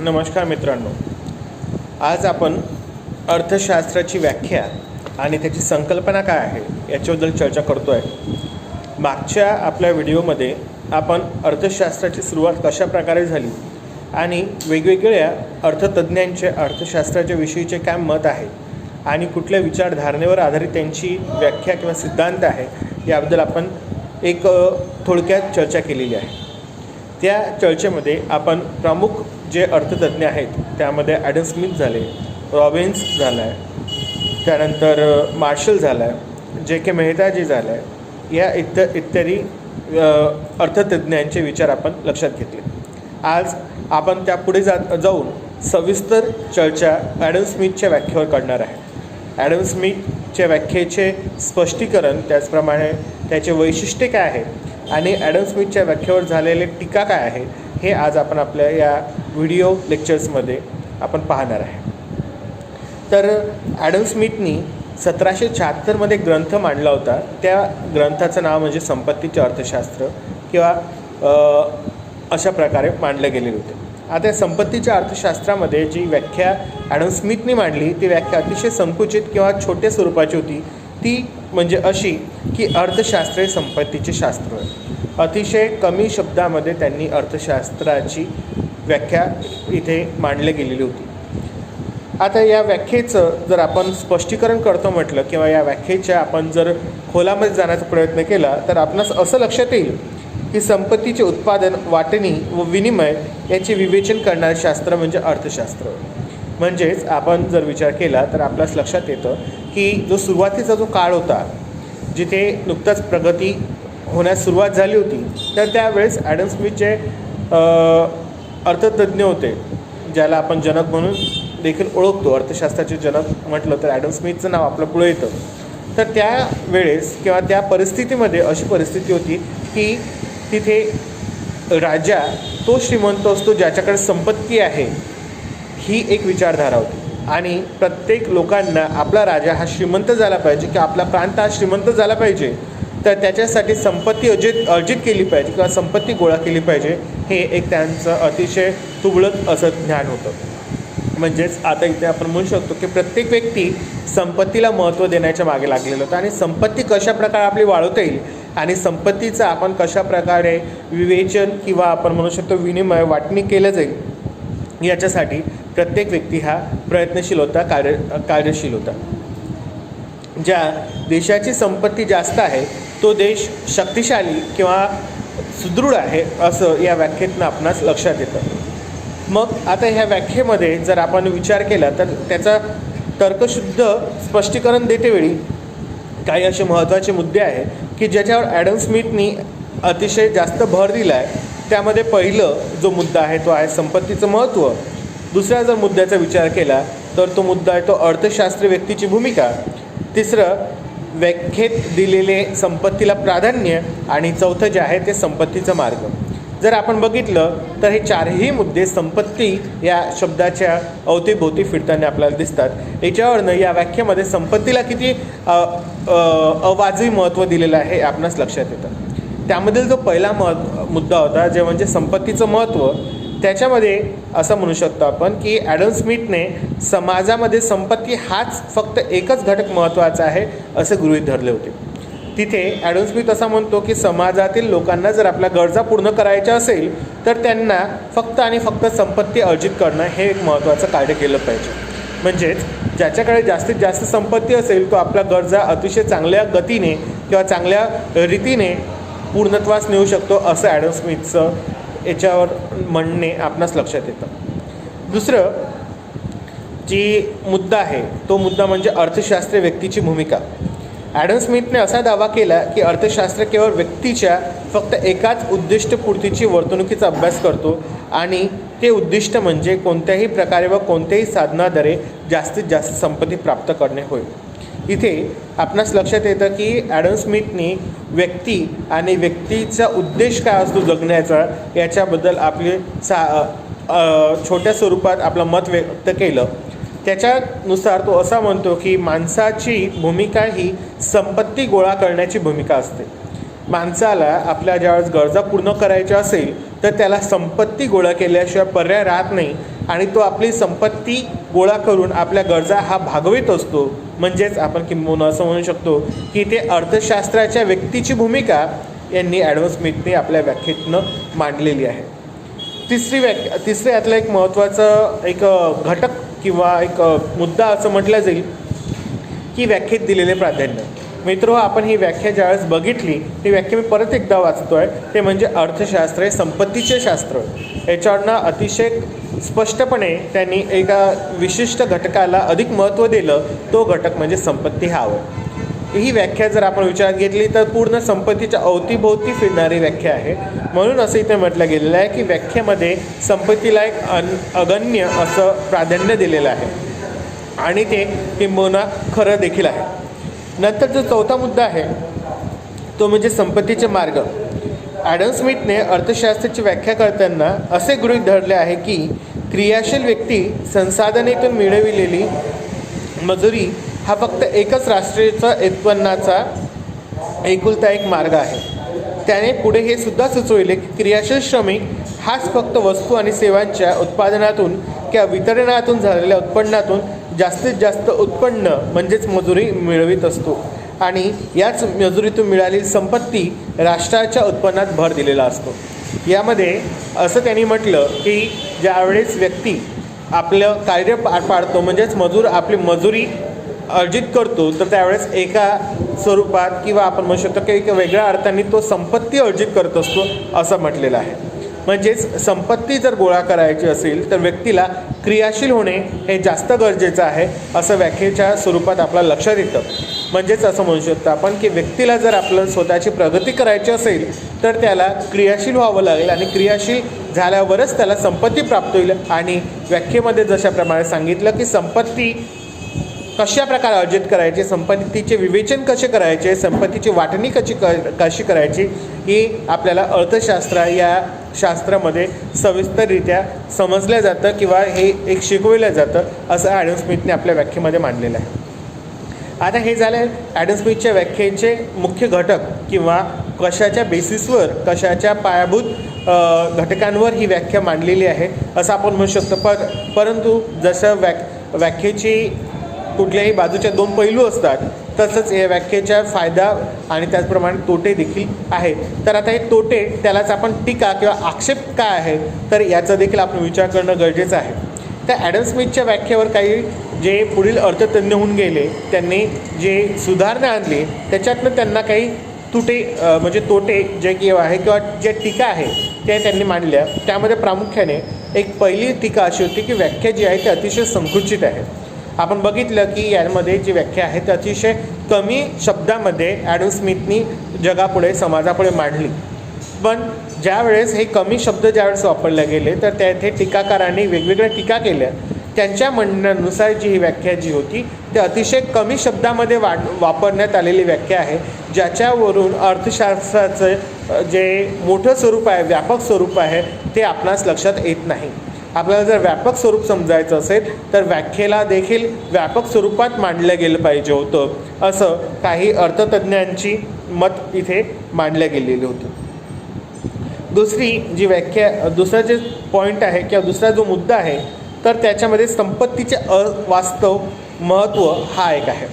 नमस्कार मित्रांनो, आज आपण अर्थशास्त्राची व्याख्या आणि त्याची संकल्पना काय आहे याच्याबद्दल चर्चा करतो आहे। मागच्या आपल्या व्हिडिओमध्ये आपण अर्थशास्त्राची सुरुवात कशा प्रकारे झाली आणि वेगवेगळ्या अर्थतज्ञांचे अर्थशास्त्राच्या विषयीचे काय मत आहे आणि कुठल्या विचारधारणेवर आधारित त्यांची व्याख्या किंवा सिद्धांत आहे याबद्दल आपण एक थोडक्यात चर्चा केलेली आहे। त्या चर्चेमध्ये आपण प्रमुख जे अर्थतज्ञ आहेत त्यामध्ये ॲडम स्मिथ झाले, रॉबिन्स झाला आहे, त्यानंतर मार्शल झाला आहे, जे के मेहता जी झाला आहे, या इत्यादी अर्थतज्ञांचे विचार आपण लक्षात घेतले। आज आपण त्यापुढे जाऊन सविस्तर चर्चा ॲडम स्मिथच्या व्याख्येवर करणार आहे। ॲडम स्मिथच्या व्याख्येचे स्पष्टीकरण, त्याचप्रमाणे त्याचे वैशिष्ट्ये काय आहे आणि ॲडम स्मिथच्या व्याख्येवर झालेले टीका काय आहे हे आज आपण आपल्या या व्हिडिओ लेक्चर्समध्ये आपण पाहणार आहे। तर ॲडम स्मिथनी 1776 ग्रंथ मांडला होता। त्या ग्रंथाचं नाव म्हणजे संपत्तीचे अर्थशास्त्र किंवा अशा प्रकारे मांडले गेलेले होते। आता या संपत्तीच्या अर्थशास्त्रामध्ये जी व्याख्या ॲडम स्मिथनी मांडली ती व्याख्या अतिशय संकुचित किंवा छोट्या स्वरूपाची होती। ती म्हणजे अशी की अर्थशास्त्र हे संपत्तीचे शास्त्र आहे। अतिशय कमी शब्दामध्ये त्यांनी अर्थशास्त्राची व्याख्या इथे मांडली गेलेली होती। आता या व्याख्येचं जर आपण स्पष्टीकरण करतो म्हटलं किंवा या व्याख्येच्या आपण जर खोलामध्ये जाण्याचा प्रयत्न केला तर आपणास असं लक्षात येईल की संपत्तीचे उत्पादन, वाटणी व विनिमय याचे विवेचन करणारे शास्त्र म्हणजे अर्थशास्त्र। म्हणजेच आपण जर विचार केला तर आपल्यास लक्षात येतं की जो सुरुवातीचा जो काळ होता जिथे नुकताच प्रगती होण्यास सुरुवात झाली होती, तर त्यावेळेस ॲडम स्मिथचे अर्थतज्ञ होते, ज्याला आपण जनक म्हणून देखील ओळखतो। अर्थशास्त्राचे जनक म्हटलं तर ॲडम स्मिथचं नाव आपलं पुढे येतं। तर त्यावेळेस किंवा त्या परिस्थितीमध्ये अशी परिस्थिती होती की तिथे राजा तो श्रीमंत असतो ज्याच्याकडे संपत्ती आहे, ही एक विचारधारा होती। आणि प्रत्येक लोकांना आपला राजा हा श्रीमंत झाला पाहिजे किंवा आपला प्रांत हा श्रीमंत झाला पाहिजे, तर त्याच्यासाठी संपत्ती अर्जित केली पाहिजे किंवा संपत्ती गोळा केली पाहिजे, हे एक त्यांचं अतिशय तुबळक असं ज्ञान होतं। म्हणजेच आता इथे आपण म्हणू शकतो की प्रत्येक व्यक्ती संपत्तीला महत्त्व देण्याच्या मागे लागलेलं होतं आणि संपत्ती कशा प्रकारे आपली वाढवता येईल आणि संपत्तीचं आपण कशा प्रकारे विवेचन किंवा आपण म्हणू शकतो विनिमय, वाटणी केलं जाईल याच्यासाठी प्रत्येक व्यक्ती हा प्रयत्नशील होता, कार्यशील होता। ज्या देशाची संपत्ती जास्त आहे तो देश शक्तिशाली किंवा सुदृढ आहे असं या व्याख्येतनं आपणास लक्षात येतं। मग आता ह्या व्याख्येमध्ये जर आपण विचार केला तर त्याचा तर्कशुद्ध स्पष्टीकरण देतेवेळी काही असे महत्त्वाचे मुद्दे आहेत की ज्याच्यावर ॲडम स्मिथनी अतिशय जास्त भर दिला आहे। त्यामध्ये पहिलं जो मुद्दा आहे तो आहे संपत्तीचं महत्त्व। दुसऱ्या जर मुद्द्याचा विचार केला तर तो मुद्दा आहे तो अर्थशास्त्री व्यक्तीची भूमिका। तिसरं व्याख्येत दिलेले संपत्तीला प्राधान्य आणि चौथं जे आहे ते संपत्तीचा मार्ग। जर आपण बघितलं तर हे चारही मुद्दे संपत्ती या शब्दाच्या अवतीभोवती फिरताना आपल्याला दिसतात। याच्यावरनं या व्याख्येमध्ये संपत्तीला किती अवाजवी महत्त्व दिलेलं आहे हे आपणास लक्षात येतं। त्यामधील जो पहिला मुद्दा होता जे म्हणजे संपत्तीचं महत्त्व, त्याच्यामध्ये असं म्हणू शकतो आपण की ॲडम स्मिथने समाजामध्ये संपत्ती हाच फक्त एकच घटक महत्त्वाचा आहे असे गृहीत धरले होते। तिथे ॲडम स्मिथ असा म्हणतो की समाजातील लोकांना जर आपल्या गरजा पूर्ण करायच्या असेल तर त्यांना फक्त आणि फक्त संपत्ती अर्जित करणं हे एक महत्त्वाचं कार्य केलं पाहिजे। म्हणजेच ज्याच्याकडे जास्तीत जास्त संपत्ती असेल तो आपल्या गरजा अतिशय चांगल्या गतीने किंवा चांगल्या रीतीने पूर्णत्वास नेऊ शकतो असं ॲडम स्मिथचं याच्यावर म्हणणे आपणास लक्षात येतं। दुसरं जी मुद्दा आहे तो मुद्दा म्हणजे अर्थशास्त्री व्यक्तीची भूमिका। ॲडम स्मिथने असा दावा केला की अर्थशास्त्र केवळ व्यक्तीच्या फक्त एकाच उद्दिष्टपूर्तीची वर्तणुकीचा अभ्यास करतो आणि ते उद्दिष्ट म्हणजे कोणत्याही प्रकारे व कोणत्याही साधनाद्वारे जास्तीत जास्त संपत्ती प्राप्त करणे होय। इथे आपणास लक्षात येतं की ॲडम स्मिथनी व्यक्ती आणि व्यक्तीचा उद्देश काय असतो जगण्याचा याच्याबद्दल आपले छोट्या स्वरूपात आपलं मत व्यक्त केलं। त्याच्यानुसार तो असा म्हणतो की माणसाची भूमिका ही संपत्ती गोळा करण्याची भूमिका असते। माणसाला आपल्या ज्यावेळेस गरजा पूर्ण करायच्या असेल तर त्याला संपत्ती गोळा केल्याशिवाय पर्याय राहत नाही आणि तो आपली संपत्ती गोळा करून आपल्या गरजा हा भागवित असतो. म्हणजेच आपण किंबहुना असं म्हणू शकतो की ते अर्थशास्त्राच्या व्यक्तीची भूमिका यांनी ॲडम स्मिथने आपल्या व्याख्येतनं मांडलेली आहे. तिसरं यातलं एक महत्त्वाचं एक घटक किंवा एक मुद्दा असं म्हटलं जाईल की व्याख्येत दिलेले प्राधान्य. मित्र, आपण ही व्याख्या ज्यावेळेस बघितली ती व्याख्या मी परत एकदा वाचतो आहे, ते म्हणजे अर्थशास्त्र हे संपत्तीचे शास्त्र. याच्यावरनं अतिशय स्पष्टपणे त्यांनी एका विशिष्ट घटकाला अधिक महत्त्व दिलं, तो घटक म्हणजे संपत्ती हा होय. ही व्याख्या जर आपण विचारात घेतली तर पूर्ण संपत्तीच्या अवतीभोवती फिरणारी व्याख्या आहे. म्हणून असं इथे म्हटलं गेलेलं आहे की व्याख्येमध्ये संपत्तीला एक अगण्य असं प्राधान्य दिलेलं आहे आणि ते किंबहुना खरं देखील आहे. नंतर जो चौथा मुद्दा आहे तो म्हणजे संपत्तीचे मार्ग. ॲडम स्मिथने अर्थशास्त्राची व्याख्या करताना असे गृहीत धरले आहे की क्रियाशील व्यक्ती संसाधनेतून मिळविलेली मजुरी हा फक्त एकच राष्ट्रीयचा उत्पन्नाचा एकुलता एक मार्ग आहे. त्याने पुढे हे सुद्धा सुचविले की क्रियाशील श्रमिक हाच फक्त वस्तू आणि सेवांच्या उत्पादनातून किंवा वितरणातून झालेल्या उत्पन्नातून जास्तीत जास्त उत्पन्न म्हणजेच मजुरी मिळवित असतो आणि याच मजुरीतून मिळालेली संपत्ती राष्ट्राच्या उत्पन्नात भर दिलेला असतो. यामध्ये असं त्यांनी म्हटलं की ज्यावेळेस व्यक्ती आपलं कार्य पार पाडतो म्हणजेच आपली मजुरी अर्जित करतो तर त्यावेळेस एका स्वरूपात किंवा आपण म्हणू शकतो की एक वेगळ्या अर्थाने तो संपत्ती अर्जित करत असतो असं म्हटलेलं आहे. म्हणजेच संपत्ती जर गोळा करायची असेल तर व्यक्तीला क्रियाशील होणे हे जास्त गरजेचं आहे असं व्याख्येच्या स्वरूपात आपल्याला लक्षात येतं. म्हणजेच असं म्हणू शकतो आपण की व्यक्तीला जर आपलं स्वतःची प्रगती करायची असेल तर त्याला क्रियाशील व्हावं लागेल आणि क्रियाशील झाल्यावरच त्याला संपत्ती प्राप्त होईल. आणि व्याख्येमध्ये जशाप्रमाणे सांगितलं की संपत्ती कशा प्रकारे अर्जित करायचे, संपत्तीचे विवेचन कसे करायचे, संपत्तीची वाटणी कशी करायची ही आपल्याला अर्थशास्त्र या शास्त्रामध्ये सविस्तररित्या समजलं जातं किंवा हे एक शिकवलं जातं असं ॲडम स्मिथने आपल्या व्याख्येमध्ये मांडलेलं आहे. आता हे झालं ॲडम स्मिथच्या व्याख्येचे मुख्य घटक किंवा कशाच्या बेसिसवर कशाच्या पायाभूत घटकांवर ही व्याख्या मांडलेली आहे असं आपण म्हणू शकतो. परंतु जसं व्याख्येची कुठल्याही बाजूच्या दोन पैलू असतात तसंच या व्याख्येच्या फायदा आणि त्याचप्रमाणे तोटे देखील आहेत. तर आता हे तोटे त्यालाच आपण टीका किंवा आक्षेप काय आहे तर याचा देखील आपण विचार करणं गरजेचं आहे. त्या ॲडम स्मिथच्या व्याख्येवर काही जे पुढील अर्थतज्ञ होऊन गेले त्यांनी जे सुधारणा आणली त्याच्यातनं त्यांना काही तोटे जे किंवा आहे किंवा जे टीका आहे त्या त्यांनी मांडल्या. त्यामध्ये प्रामुख्याने एक पहिली टीका अशी होती की व्याख्या जी आहे ती अतिशय संकुचित आहे. आपण बघितलं की यामध्ये जी व्याख्या आहे ती अतिशय कमी शब्दामध्ये ॲडम स्मिथनी जगापुढे समाजापुढे मांडली. पण ज्यावेळेस हे कमी शब्द ज्यावेळेस वापरले गेले तर त्याथे टीकाकारांनी वेगवेगळ्या टीका केल्या. त्यांच्या म्हणण्यानुसार जी ही व्याख्या जी होती ती अतिशय कमी शब्दामध्ये वापरण्यात आलेली व्याख्या आहे ज्याच्यावरून अर्थशास्त्राचं जे मोठं स्वरूप आहे, व्यापक स्वरूप आहे ते आपणास लक्षात येत नाही. आपल्याला जर व्यापक स्वरूप समजायचं असेल तर व्याख्येला देखील व्यापक स्वरूपात मांडलं गेलं पाहिजे होतं असं काही अर्थतज्ञांची मत इथे मांडलं गेलेलं होतं. दुसरा जे पॉईंट आहे किंवा दुसरा जो मुद्दा आहे तर त्याच्यामध्ये संपत्तीचे अवास्तव महत्त्व हा एक आहे.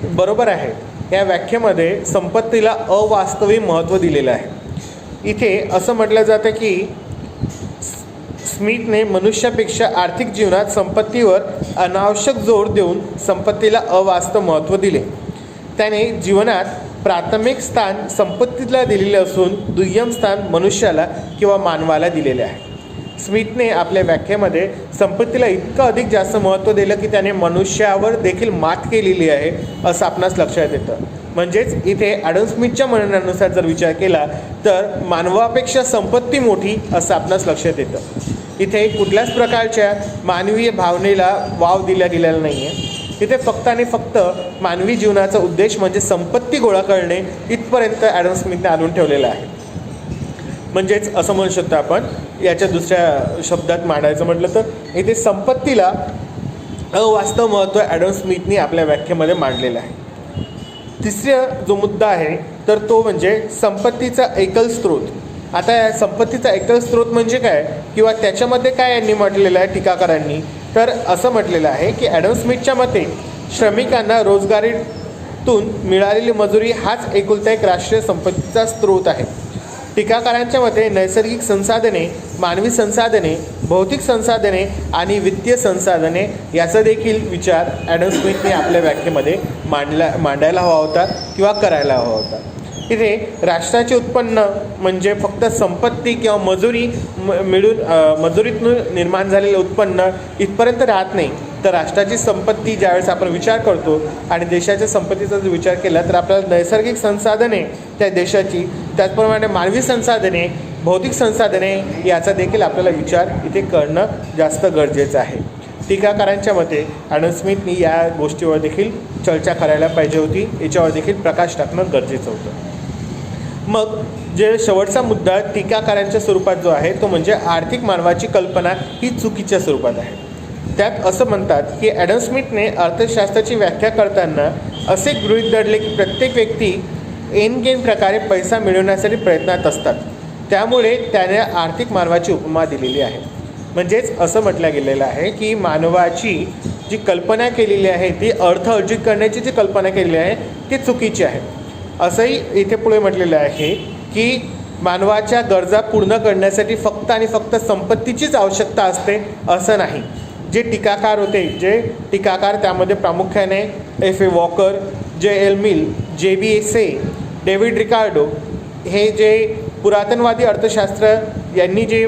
बरोबर आहे, या व्याख्येमध्ये संपत्तीला अवास्तवी महत्त्व दिलेलं आहे. इथे असं म्हटलं जातं की स्मिथने मनुष्यापेक्षा आर्थिक जीवनात संपत्तीवर अनावश्यक जोर देऊन संपत्तीला अवास्तव महत्त्व दिले. त्याने जीवनात प्राथमिक स्थान संपत्तीला दिलेले असून दुय्यम स्थान मनुष्याला किंवा मानवाला दिलेले आहे. स्मिथने आपल्या व्याख्येमध्ये संपत्तीला इतकं अधिक जास्त महत्त्व दिलं की त्याने मनुष्यावर देखील मात केलेली आहे असं आपणास लक्षात येतं. म्हणजेच इथे ॲडम स्मिथच्या म्हणण्यानुसार जर विचार केला तर मानवापेक्षा संपत्ती मोठी असं आपणास लक्षात येतं. इथे कुठल्याच प्रकारच्या मानवीय भावनेला वाव दिला गेलेला नाही आहे. इथे फक्त आणि फक्त मानवी जीवनाचा उद्देश म्हणजे संपत्ती गोळा करणे इथपर्यंत ॲडम स्मिथने आणून ठेवलेला आहे. म्हणजेच असं म्हणू शकतो आपण याच्या दुसऱ्या शब्दात मांडायचं म्हटलं तर इथे संपत्तीला अवास्तव महत्त्व ॲडम स्मिथने आपल्या व्याख्येमध्ये मांडलेलं आहे. तिसरा जो मुद्दा आहे तर तो म्हणजे संपत्तीचा एकल स्रोत. आता या संपत्तीचा एकल स्रोत म्हणजे काय किंवा त्याच्यामध्ये काय यांनी म्हटलेलं आहे टीकाकारांनी, तर असं म्हटलेलं आहे की ॲडम स्मिथच्या मते श्रमिकांना रोजगारीतून मिळालेली मजुरी हाच एकुलता एक राष्ट्रीय संपत्तीचा स्रोत आहे. टीकाकारांच्या मते नैसर्गिक संसाधने, मानवी संसाधने, भौतिक संसाधने आणि वित्तीय संसाधने याचा देखील विचार ॲडम स्मिथने आपल्या व्याख्येमध्ये मांडायला हवा होता किंवा करायला हवा होता. इथे राष्ट्राचे उत्पन्न म्हणजे फक्त संपत्ती किंवा मजुरी मिळून मजुरीतून निर्माण झालेलं उत्पन्न इथपर्यंत राहत नाही, तर राष्ट्राची संपत्ती ज्यावेळेस आपण विचार करतो आणि देशाच्या संपत्तीचा जर विचार केला तर आपल्याला नैसर्गिक संसाधने त्या देशाची, त्याचप्रमाणे मानवी संसाधने, भौतिक संसाधने याचा देखील आपल्याला विचार इथे करणं जास्त गरजेचं आहे. टीकाकारांच्या मते ॲडम स्मिथनी या गोष्टीवर देखील चर्चा करायला पाहिजे होती, याच्यावर देखील प्रकाश टाकणं गरजेचं होतं. मग जे शेवटचा मुद्दा टीकाकारांच्या स्वरूपात जो आहे तो म्हणजे आर्थिक मानवाची कल्पना ही चुकीच्या स्वरूपात आहे. त्यात असं म्हणतात की ॲडम स्मिथने अर्थशास्त्राची व्याख्या करताना असे गृहीत धरले की प्रत्येक व्यक्ती एनगेन प्रकारे पैसा मिळवण्यासाठी प्रयत्नात असतात, त्यामुळे त्याने आर्थिक मानवाची उपमा दिलेली आहे. म्हणजेच असं म्हटलं गेलेलं आहे की मानवाची जी कल्पना केलेली आहे ती अर्थ अर्जित करण्याची जी कल्पना केलेली आहे ती चुकीची आहे. असंही इथे पुढे म्हटलेलं आहे की मानवाच्या गरजा पूर्ण करण्यासाठी फक्त आणि फक्त संपत्तीचीच आवश्यकता असते असं नाही. जे टीकाकार होते, जे टीकाकार त्यामध्ये प्रामुख्याने F.A. Walker, J.L. Mill, J.B. से, डेव्हिड रिकार्डो हे जे पुरातनवादी अर्थशास्त्र यांनी जे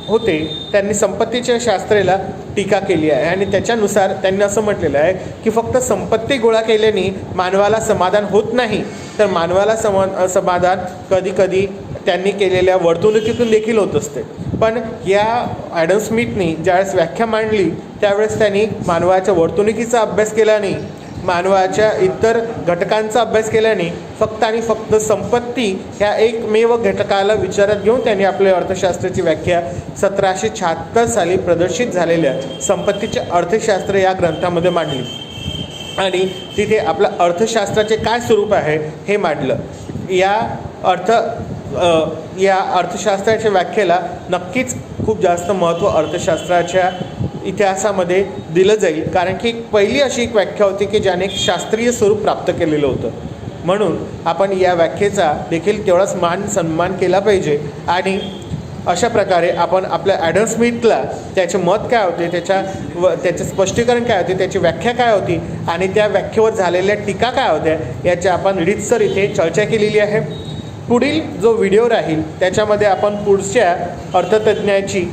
होते त्यांनी संपत्तीच्या शास्त्राला टीका केली आहे आणि त्याच्यानुसार त्यांनी असं म्हटलेलं आहे की फक्त संपत्ती गोळा केल्याने मानवाला समाधान होत नाही, तर मानवाला समाधान कधीकधी त्यांनी केलेल्या वर्तणुकीतून देखील होत असते. पण या ॲडम स्मिथनी ज्यावेळेस व्याख्या मांडली त्यावेळेस त्यांनी मानवाच्या वर्तणुकीचा अभ्यास केला नाही, मानवाच्या इतर घटकांचा अभ्यास केल्याने फक्त आणि फक्त संपत्ती ह्या एकमेव घटकाला विचारात घेऊन त्यांनी आपल्या अर्थशास्त्राची व्याख्या 1776 साली प्रदर्शित झालेल्या संपत्तीचे अर्थशास्त्र या ग्रंथामध्ये मांडली आणि तिथे आपलं अर्थशास्त्राचे काय स्वरूप आहे हे मांडलं. या अर्थशास्त्राच्या व्याख्येला नक्कीच खूप जास्त महत्त्व अर्थशास्त्राच्या इतिहासामध्ये दिलं जाईल, कारण की पहिली अशी एक व्याख्या होती की ज्याने एक शास्त्रीय स्वरूप प्राप्त केलेलं होतं. म्हणून आपण या व्याख्येचा देखील तेवढाच मान सन्मान केला पाहिजे आणि अशा प्रकारे आपण आपल्या ॲडम स्मिथला त्याचे मत काय होते, त्याचे स्पष्टीकरण काय होते, त्याची व्याख्या काय होती आणि त्या व्याख्येवर झालेल्या टीका काय होत्या याची आपण रीतसर इथे चर्चा केलेली आहे. पुढील जो व्हिडिओ राहील त्याच्यामध्ये आपण पुढच्या अर्थतज्ञाची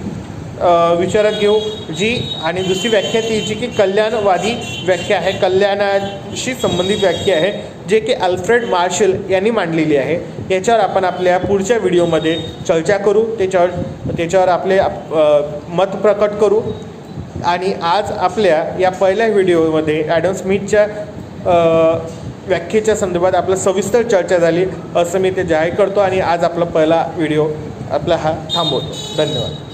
विचारात घेऊ जी आणि दुसरी व्याख्या ती जी की कल्याणवादी व्याख्या आहे, कल्याणाशी संबंधित व्याख्या आहे जे की अल्फ्रेड मार्शल यांनी मांडलेली आहे. याच्यावर आपण आपल्या पुढच्या व्हिडिओमध्ये चर्चा करू, त्याच्यावर आपले मत प्रकट करू. आणि आज आपल्या या पहिल्या व्हिडिओमध्ये ॲडम स्मिथच्या व्याख्येच्या संदर्भात आपलं सविस्तर चर्चा झाली असं मी ते जाहीर करतो आणि आज आपला पहिला व्हिडिओ आपला हा थांबवतो. धन्यवाद.